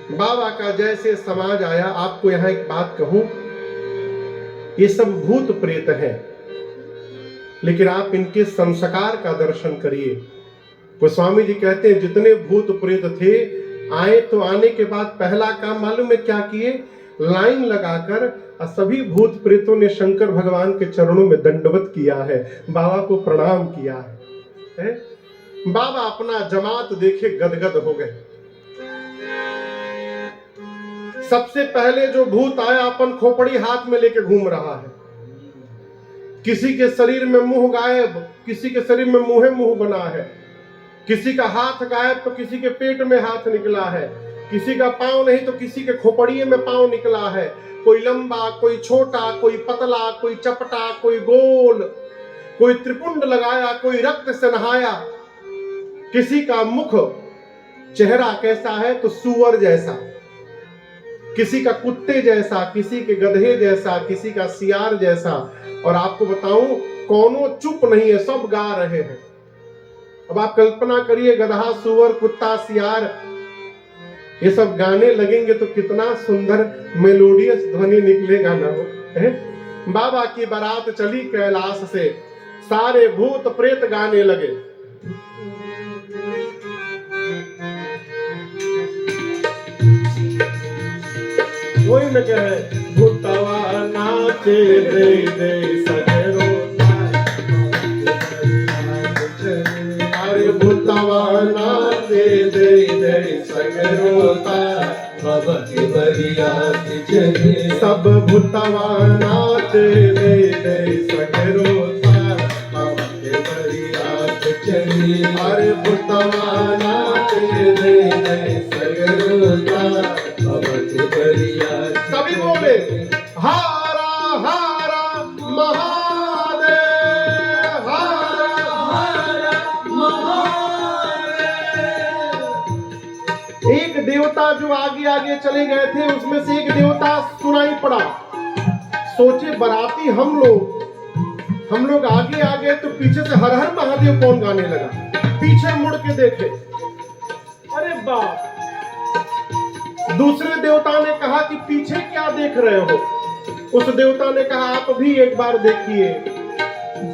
बाबा का जैसे समाज आया, आपको यहाँ एक बात कहूं, ये सब भूत प्रेत हैं, लेकिन आप इनके संस्कार का दर्शन करिए। गोस्वामी जी कहते हैं जितने भूत प्रेत थे, आए तो आने के बाद पहला काम मालूम है क्या किए? लाइन लगाकर सभी भूत प्रेतों ने शंकर भगवान के चरणों में दंडवत किया है, बाबा को प्रणाम किया है? बाबा अपना जमात देखे गदगद हो गए। सबसे पहले जो भूत आया अपन खोपड़ी हाथ में लेके घूम रहा है, किसी के शरीर में मुंह गायब, किसी के शरीर में मुंह बना है, किसी का हाथ गायब तो किसी के पेट में हाथ निकला है, किसी का पांव नहीं तो किसी के खोपड़िए में पांव निकला है। कोई लंबा, कोई छोटा, कोई पतला, कोई चपटा, कोई गोल, कोई त्रिपुंड लगाया, कोई रक्त से नहाया। किसी का मुख चेहरा कैसा है तो सूअर जैसा, किसी का कुत्ते जैसा, किसी के गधे जैसा, किसी का सियार जैसा। और आपको बताऊं, कौनो चुप नहीं है, सब गा रहे हैं। अब आप कल्पना करिए, गधा, सूअर, कुत्ता, सियार, ये सब गाने लगेंगे तो कितना सुंदर मेलोडियस ध्वनि निकलेगा ना हो, है? बाबा की बारात चली कैलाश से, सारे भूत प्रेत गाने लगे। कोई न कहे भूतवा नाचे दे दे सजरो, अरे भूतवा नाचे दे दे सजरो, बाबा की बरियात चले, सब भूतवा नाचे दे दे सजरो, बाबा की बरियात चले, अरे भूतवा नाचे दे दे सजरो, सभी बोले हारा हारा महादेव, हारा हारा महादेव। एक देवता जो आगे आगे चले गए थे, उसमें से एक देवता सुनाई पड़ा। सोचे बाराती हम लोग आगे आगे तो पीछे से हर हर महादेव कौन गाने लगा। पीछे मुड़ के देखे, अरे बाप। दूसरे देवता ने कहा कि पीछे क्या देख रहे हो? उस देवता ने कहा आप भी एक बार देखिए।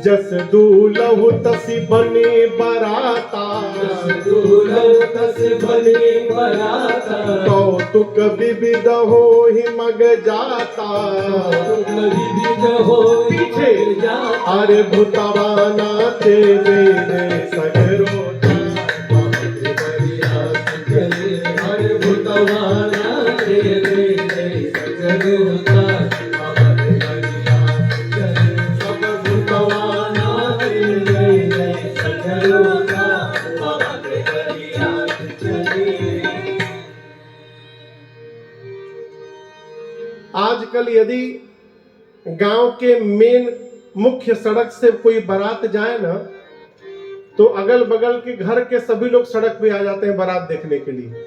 जस दूल्हु तसी बनी बराता, कौतुक विविध हो ही मग जाता, पीछे अरे भूतवा नाचे दे दे सगरो, अरे भूतवा आजकल यदि गांव के मेन मुख्य सड़क से कोई बारात जाए ना, तो अगल बगल के घर के सभी लोग सड़क पे आ जाते हैं बारात देखने के लिए।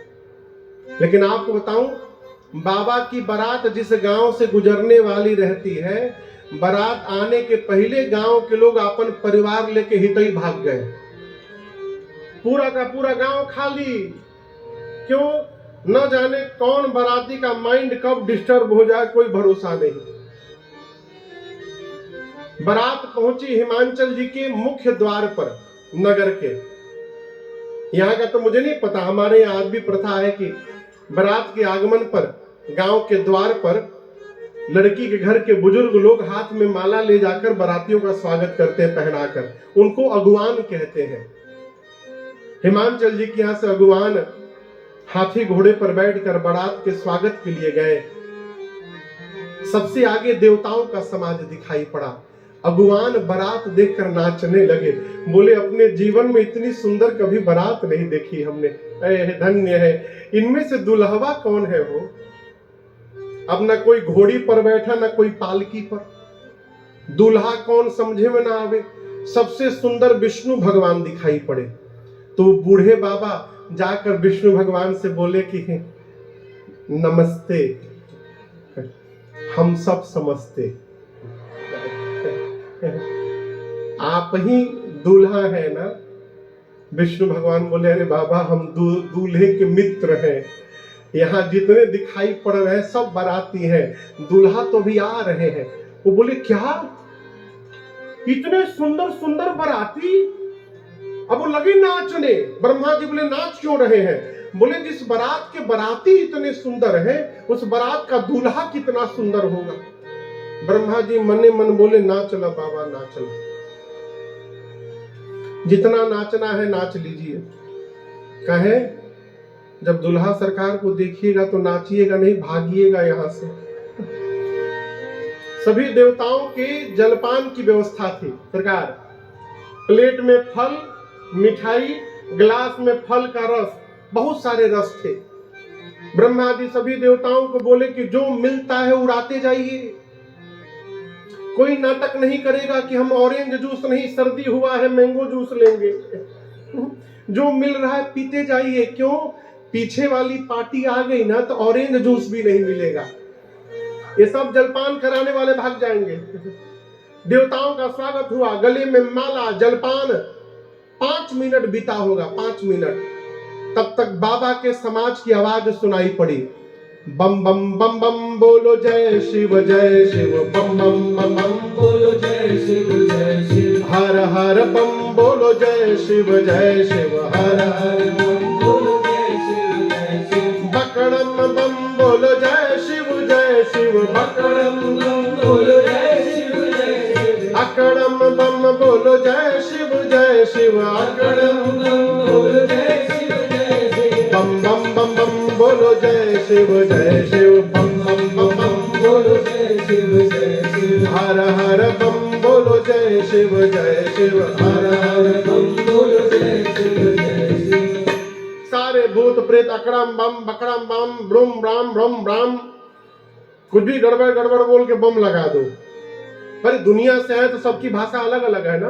लेकिन आपको बताऊं, बाबा की बारात जिस गांव से गुजरने वाली रहती है, बारात आने के पहले गांव के लोग अपन परिवार लेके हितई भाग गए। पूरा का पूरा गांव खाली। क्यों? न जाने कौन बाराती का माइंड कब डिस्टर्ब हो जाए, कोई भरोसा नहीं। बारात पहुंची हिमांचल जी के मुख्य द्वार पर, नगर के। यहाँ का तो मुझे नहीं पता, हमारे यहाँ आज भी प्रथा है कि बारात के आगमन पर गांव के द्वार पर लड़की के घर के बुजुर्ग लोग हाथ में माला ले जाकर बारातियों का स्वागत करते हैं पहनाकर। उनको अगुवान कहते हैं। हिमांचल जी के यहाँ से अगुवान हाथी घोड़े पर बैठकर बारात के स्वागत के लिए गए। सबसे आगे देवताओं का समाज दिखाई पड़ा। अगुवान बारात देखकर नाचने लगे। बोले अपने जीवन में इतनी सुंदर कभी बारात नहीं देखी हमने, धन्य है। इनमें से दुल्हवा कौन है वो? अब ना कोई घोड़ी पर बैठा, ना कोई पालकी पर। दूल्हा कौन समझे में ना आवे। सबसे सुंदर विष्णु भगवान दिखाई पड़े। तो बूढ़े बाबा जाकर विष्णु भगवान से बोले कि नमस्ते, हम सब समझते, आप ही दूल्हा है ना? विष्णु भगवान बोले अरे बाबा हम दूल्हे के मित्र हैं, यहाँ जितने दिखाई पड़ रहे हैं सब बाराती हैं, दूल्हा तो भी आ रहे हैं। वो बोले क्या इतने सुंदर सुंदर बाराती? अब वो लगे नाचने। ब्रह्मा जी बोले नाच क्यों रहे हैं? बोले जिस बारात के बाराती इतने सुंदर है, उस बारात का दूल्हा कितना सुंदर होगा। ब्रह्मा जी मने मन बोले ना चला बाबा ना चला, जितना नाचना है नाच लीजिए। कहे जब दूल्हा सरकार को देखिएगा तो नाचिएगा नहीं, भागिएगा यहां से। सभी देवताओं के जलपान की व्यवस्था थी। सरकार प्लेट में फल, मिठाई, गिलास में फल का रस, बहुत सारे रस थे। ब्रह्मा जी सभी देवताओं को बोले कि जो मिलता है उड़ाते जाइए, कोई नाटक नहीं करेगा कि हम ऑरेंज जूस नहीं, सर्दी हुआ है मैंगो जूस लेंगे। जो मिल रहा है पीते जाइए। क्यों? पीछे वाली पार्टी आ गई ना तो ऑरेंज जूस भी नहीं मिलेगा, ये सब जलपान कराने वाले भाग जाएंगे। देवताओं का स्वागत हुआ, गले में माला, जलपान। 5 मिनट बीता होगा, 5 मिनट। तब तक बाबा के समाज की आवाज सुनाई पड़ी, बम बम बम बम बोलो जय शिव जय शिव, बम बम बम बम बोलो जय शिव जय शिव, हर हर बम बोलो जय शिव जय शिव, हर हर बम बोलो जय शिव जय शिव, बकड़म बम बोलो जय शिव जय शिव, बकड़म बम बोलो जय शिव जय शिव, अकड़म बम बोलो जय शिव जय शिव, अकड़म बम बोलो जय शिव जय शिव, बम बम बम बम बोलो जय शिव जय शिव, बम बम बम बम बोलो जय शिव जय शिव, हर हर बम बोलो जय शिव जय शिव, हर हर बम बोलो जय शिव जय शिव। सारे भूत प्रेत अकड़म बम बकड़म बम ब्रूम ब्राम ब्रम ब्राम, कुछ भी गड़बड़ गड़बड़ बोल के बम लगा दो। पर दुनिया से है तो सबकी भाषा अलग अलग है ना,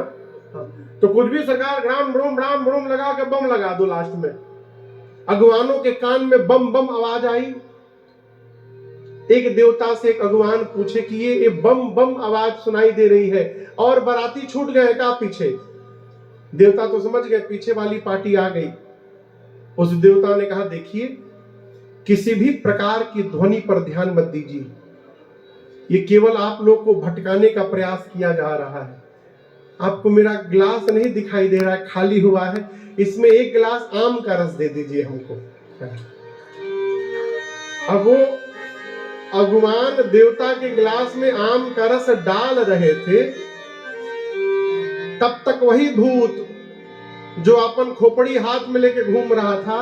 तो कुछ भी सरकार ग्राम ब्रूम लगा के बम लगा दो। लास्ट में अगुवानों के कान में बम बम आवाज आई। एक देवता से एक अगुवान पूछे कि ये बम बम आवाज सुनाई दे रही है और बाराती छूट गए क्या पीछे? देवता तो समझ गए पीछे वाली पार्टी आ गई। उस देवता ने कहा देखिए किसी भी प्रकार की ध्वनि पर ध्यान मत दीजिए, ये केवल आप लोग को भटकाने का प्रयास किया जा रहा है। आपको मेरा गिलास नहीं दिखाई दे रहा है, खाली हुआ है, इसमें एक गिलास आम का रस दे दीजिए हमको। अब वो अगुवान देवता के गिलास में आम का रस डाल रहे थे, तब तक वही भूत जो अपन खोपड़ी हाथ में लेके घूम रहा था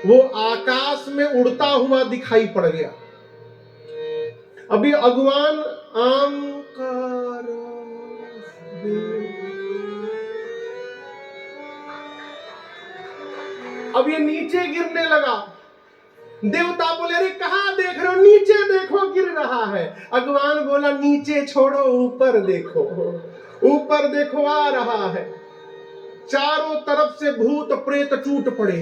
वो आकाश में उड़ता हुआ दिखाई पड़ गया। अभी अगुवान आम का रस अब ये नीचे गिरने लगा। देवता बोले अरे कहां देख रहे हो? नीचे देखो गिर रहा है। अगुवान बोला नीचे छोड़ो ऊपर देखो, ऊपर देखो आ रहा है। चारों तरफ से भूत प्रेत टूट पड़े,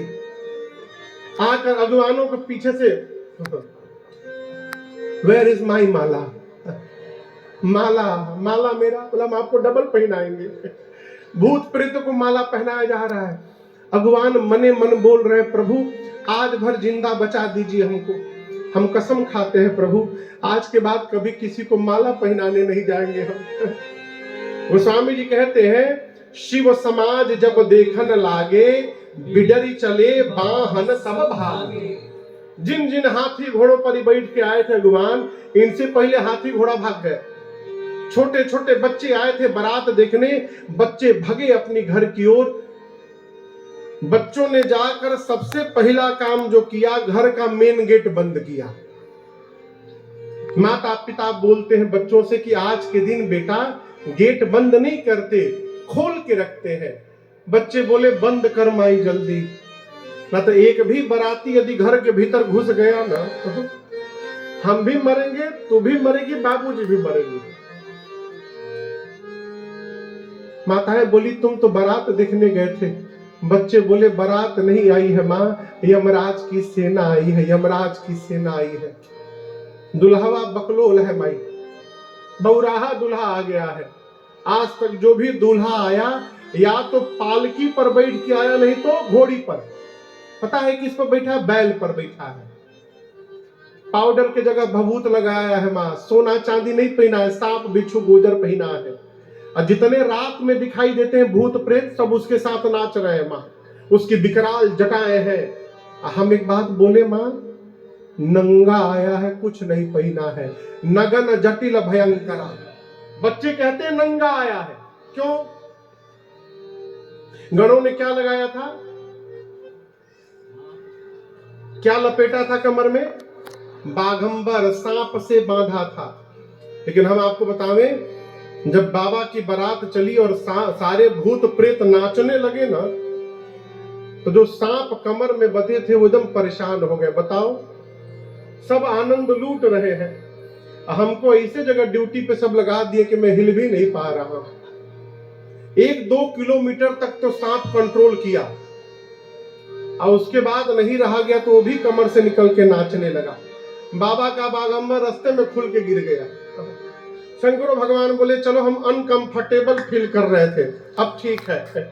आकर अगुवानों के पीछे से वेयर इज माई माला, माला माला मेरा, बोला हम आपको डबल पहनाएंगे। भूत प्रेत को माला पहनाया जा रहा है। अगुवान मने मन बोल रहे प्रभु आज भर जिंदा बचा दीजिए हमको, हम कसम खाते हैं प्रभु आज के बाद कभी किसी को माला पहनाने नहीं जाएंगे हम। गोस्वामी जी कहते हैं शिव समाज जब देखन लागे, बिडरी चले बाहन सब भागे। जिन जिन हाथी घोड़ों पर बैठ के आए थे अगुवान, इनसे पहले हाथी घोड़ा भाग गए। छोटे छोटे बच्चे आए थे बारात देखने, बच्चे भगे अपनी घर की ओर। बच्चों ने जाकर सबसे पहला काम जो किया घर का मेन गेट बंद किया। माता पिता बोलते हैं बच्चों से कि आज के दिन बेटा गेट बंद नहीं करते, खोल के रखते हैं। बच्चे बोले बंद कर माई जल्दी, ना तो एक भी बाराती यदि घर के भीतर घुस गया ना तो हम भी मरेंगे, तू भी मरेगी, बाबूजी भी मरेंगे। माताएं बोली तुम तो बारात देखने गए थे। बच्चे बोले बारात नहीं आई है माँ, यमराज की सेना आई है, यमराज की सेना आई है। दुल्हवा बकलोल है माई, बौराहा दूल्हा आ गया है। आज तक जो भी दूल्हा आया या तो पालकी पर बैठ के आया, नहीं तो घोड़ी पर। पता है किस पर बैठा? बैल पर बैठा है। पाउडर की जगह भभूत लगाया है माँ, सोना चांदी नहीं पहना है, सांप बिच्छू गोजर पहना है। और जितने रात में दिखाई देते हैं भूत प्रेत सब उसके साथ नाच रहे हैं माँ, उसकी विकराल जटाएं हैं। हम एक बात बोले माँ, नंगा आया है, कुछ नहीं पहना है, नगन जटिल भयंकरा। बच्चे कहते हैं नंगा आया है, क्यों? गणों ने क्या लगाया था, क्या लपेटा था कमर में? बाघंबर, सांप से बांधा था। लेकिन हम आपको बतावें, जब बाबा की बारात चली और सारे भूत प्रेत नाचने लगे ना, तो जो सांप कमर में बंधे थे वो एकदम परेशान हो गए। बताओ, सब आनंद लूट रहे हैं, हमको ऐसे जगह ड्यूटी पे सब लगा दिए कि मैं हिल भी नहीं पा रहा। 1-2 किलोमीटर तक तो सांप कंट्रोल किया और उसके बाद नहीं रहा गया तो वो भी कमर से निकल के नाचने लगा। बाबा का बागंबर रास्ते में खुल के गिर गया। शंकर भगवान बोले चलो, हम अनकंफर्टेबल फील कर रहे थे, अब ठीक है।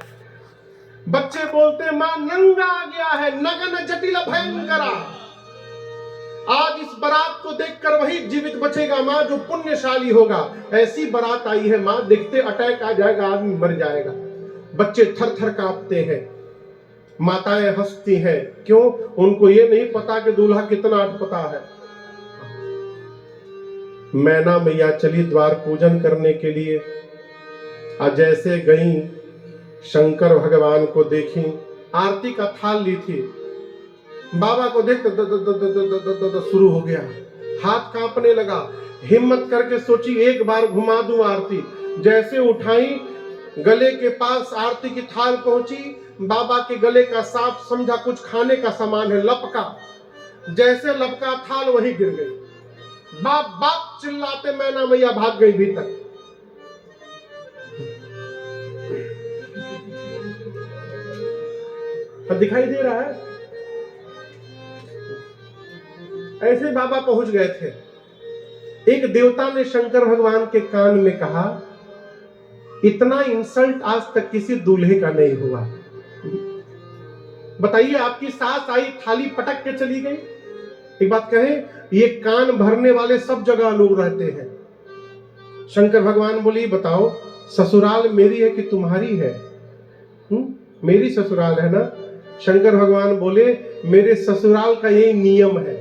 बच्चे बोलते मां नंगा आ गया है, नगन जटिल भयंकरा। आज इस बारात को देखकर वही जीवित बचेगा मां जो पुण्यशाली होगा। ऐसी बारात आई है मां, देखते अटैक आ जाएगा, आदमी मर जाएगा। बच्चे थर थर कांपते हैं, माताएं हंसती हैं, क्यों? उनको ये नहीं पता कि दूल्हा कितना अटपटा है। मैना मैया चली द्वार पूजन करने के लिए, आज जैसे गई शंकर भगवान को देखी, आरती का थाल ली थी, बाबा को देख शुरू हो गया, हाथ कांपने लगा। हिम्मत करके सोची एक बार घुमा दूं आरती। जैसे उठाई, गले के पास आरती की थाल पहुंची, बाबा के गले का सांप समझा कुछ खाने का सामान है, लपका। जैसे लपका थाल वही गिर गई। बाप बाप चिल्लाते मैना मैया भाग गई भीतर। दिखाई दे रहा है? ऐसे बाबा पहुंच गए थे। एक देवता ने शंकर भगवान के कान में कहा, इतना इंसल्ट आज तक किसी दूल्हे का नहीं हुआ। बताइए, आपकी सास आई, थाली पटक के चली गई। एक बात कहें, ये कान भरने वाले सब जगह लोग रहते हैं। शंकर भगवान बोली, बताओ ससुराल मेरी है कि तुम्हारी है? मेरी ससुराल है ना। शंकर भगवान बोले, मेरे ससुराल का यही नियम है,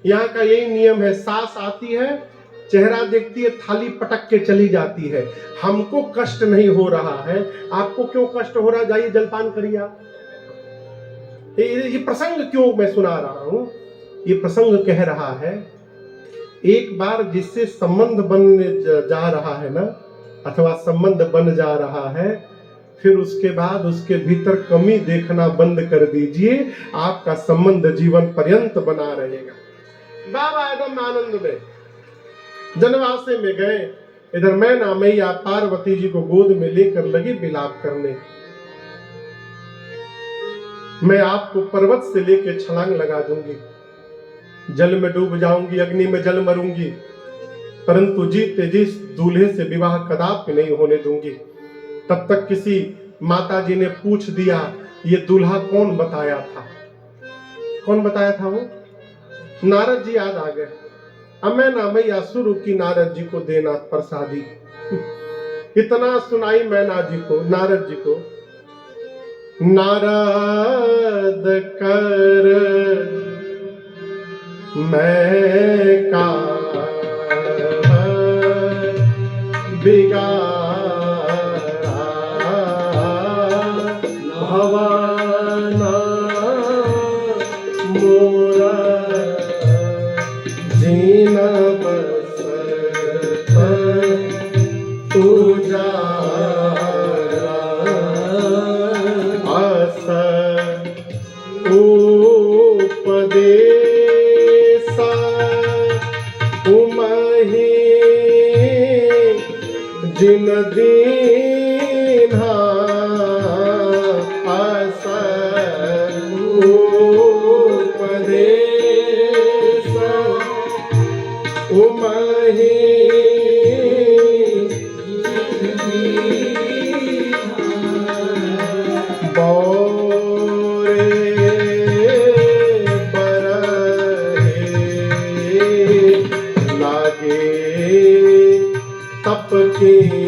यहाँ का यही नियम है। सास आती है, चेहरा देखती है, थाली पटक के चली जाती है। हमको कष्ट नहीं हो रहा है, आपको क्यों कष्ट हो रहा? जाइए जलपान करिए आप। ये प्रसंग क्यों मैं सुना रहा हूं? ये प्रसंग कह रहा है, एक बार जिससे संबंध बनने जा रहा है ना, अथवा संबंध बन जा रहा है, फिर उसके बाद उसके भीतर कमी देखना बंद कर दीजिए, आपका संबंध जीवन पर्यंत बना रहेगा। बाबा एकदम आनंद में जनवासे में गए। इधर मैना मैया पार्वती जी को गोद में लेकर लगी विलाप करने। मैं आपको पर्वत से लेकर छलांग लगा दूंगी, जल में डूब जाऊंगी, अग्नि में जल मरूंगी, परंतु जीते जी दूल्हे से विवाह कदापि नहीं होने दूंगी। तब तक किसी माता जी ने पूछ दिया, ये दूल्हा कौन बताया था? कौन बताया था? वो नारद जी याद आ गए। अब मैना मैया शुरू की नारद जी को देना प्रसादी। इतना सुनाई मैना जी को, नारद जी को, नारद कर मैं का बिगाड़ा भवाना मोरा जीन बसत तुझा आस उपदेसा उमहि जिन दीन्हा आस उपदेसा उमहि बोरे बरहे के